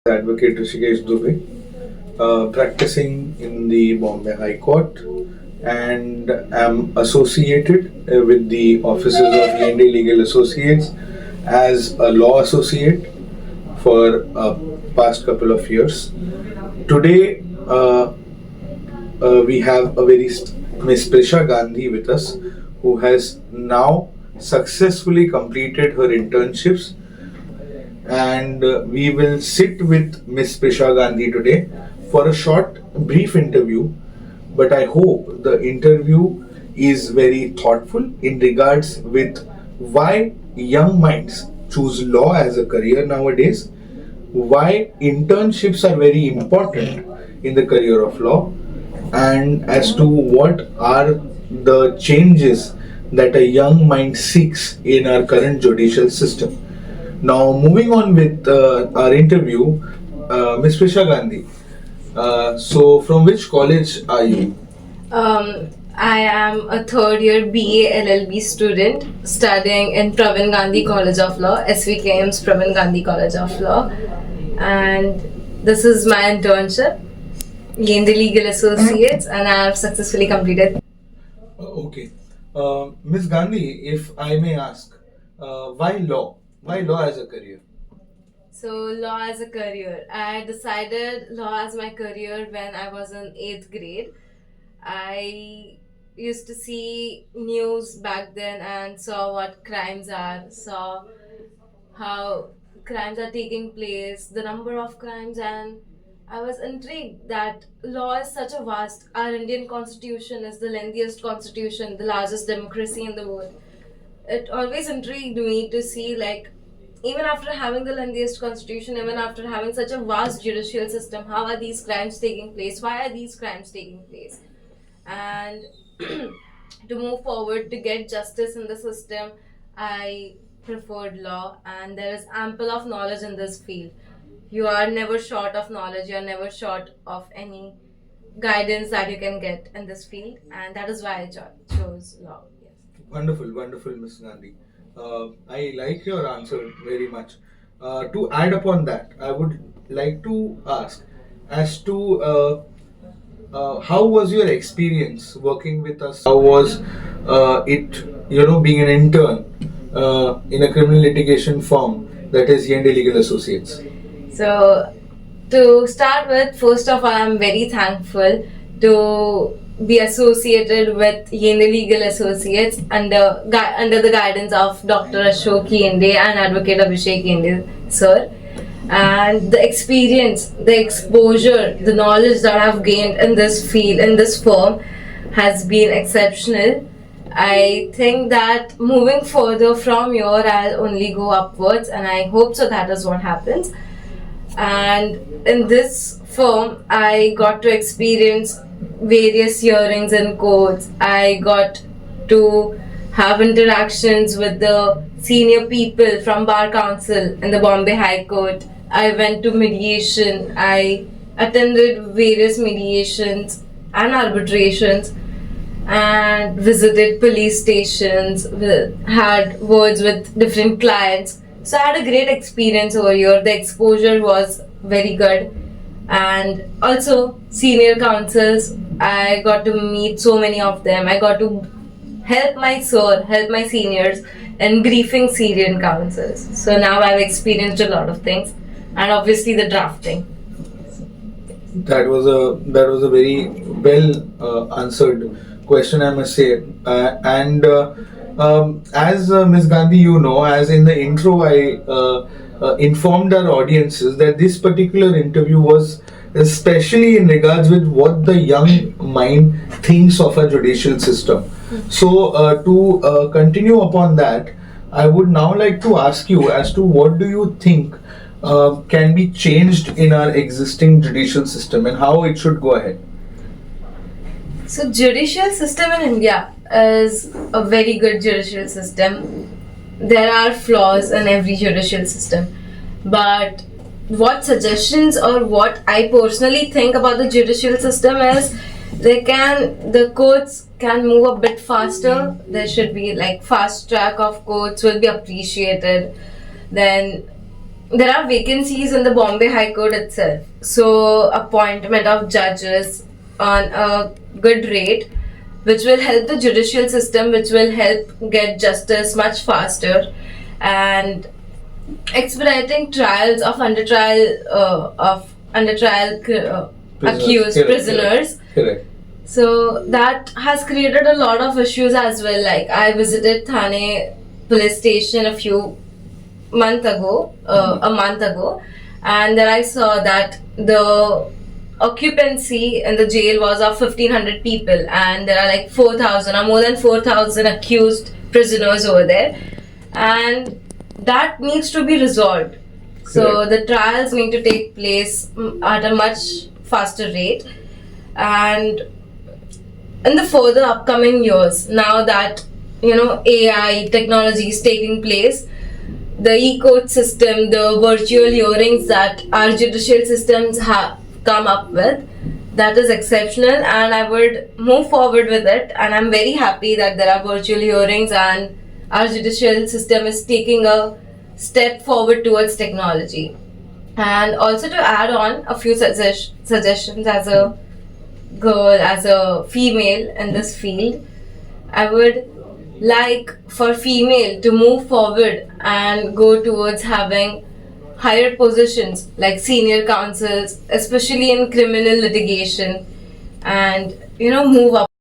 Advocate Rishikesh Dubey, practicing in the Bombay High Court, and am associated with the offices of Yende Legal Associates as a law associate for past couple of years. Today, we have a Miss Prisha Gandhi with us, who has now successfully completed her internships, and we will sit with Miss Prisha Gandhi today for a short, brief interview. But I hope the interview is very thoughtful in regards with why young minds choose law as a career nowadays, why internships are very important in the career of law, and as to what are the changes that a young mind seeks in our current judicial system. Now, moving on with our interview, Ms. Prisha Gandhi. So, from which college are you? I am a third year BA LLB student studying in Pravin Gandhi College of Law, SVKM's Pravin Gandhi College of Law, and this is my internship, Yende Legal Associates, and I have successfully completed. Okay. Ms. Gandhi, if I may ask, why law? Why law as a career? So, law as a career. I decided law as my career when I was in 8th grade. I used to see news back then and saw what crimes are, saw how crimes are taking place, the number of crimes, and I was intrigued that law is such a vast. Our Indian constitution is the lengthiest constitution, the largest democracy in the world. It always intrigued me to see, like, even after having the lengthiest constitution, even after having such a vast judicial system, how are these crimes taking place? Why are these crimes taking place? And to move forward, to get justice in the system, I preferred law, and there is ample of knowledge in this field. You are never short of knowledge, you are never short of any guidance that you can get in this field, and that is why I chose law. Yes. Wonderful, wonderful, Ms. Gandhi. I like your answer very much. To add upon that, I would like to ask as to how was your experience working with us? How was it, being an intern in a criminal litigation firm that is Yende Legal Associates? So, to start with, first of all, I'm very thankful to be associated with Yende Legal Associates under the guidance of Dr. Ashok Yende and Advocate Abhishek Yende, sir. And the experience, the exposure, the knowledge that I've gained in this field, in this firm, has been exceptional. I think that moving further from here, I'll only go upwards, and I hope so that is what happens. And in this firm, I got to experience various hearings in courts. I got to have interactions with the senior people from Bar Council in the Bombay High Court. I went to mediation. I attended various mediations and arbitrations and visited police stations, had words with different clients. So I had a great experience over here. The exposure was very good. And also senior counsels, I got to meet so many of them. I got to help my seniors in briefing senior counsels. So now I've experienced a lot of things, and obviously the drafting. That was a very well answered question, I must say. And as Ms. Gandhi, as in the intro, I informed our audiences that this particular interview was especially in regards with what the young mind thinks of a judicial system. So, to continue upon that, I would now like to ask you as to what do you think can be changed in our existing judicial system and how it should go ahead. So, judicial system in India is a very good judicial system. There are flaws in every judicial system, but what suggestions or what I personally think about the judicial system is the courts can move a bit faster. There should be like fast track of courts will be appreciated. Then there are vacancies in the Bombay High Court itself. So, appointment of judges on a good rate, which will help the judicial system, which will help get justice much faster, and expediting trials of under trial accused Correct, prisoners. Correct. So that has created a lot of issues as well. Like I visited Thane police station a month ago, and then I saw that the occupancy in the jail was of 1,500 people, and there are like 4,000 or more than 4,000 accused prisoners over there, and that needs to be resolved. So Correct. the trials need to take place at a much faster rate, and in the further upcoming years, now that AI technology is taking place, the e-court system, the virtual hearings that our judicial systems have come up with, that is exceptional, and I would move forward with it. And I'm very happy that there are virtual hearings and our judicial system is taking a step forward towards technology. And also to add on a few suggestions as a girl, as a female in this field, I would like for female to move forward and go towards having higher positions like senior counsels, especially in criminal litigation, and move up.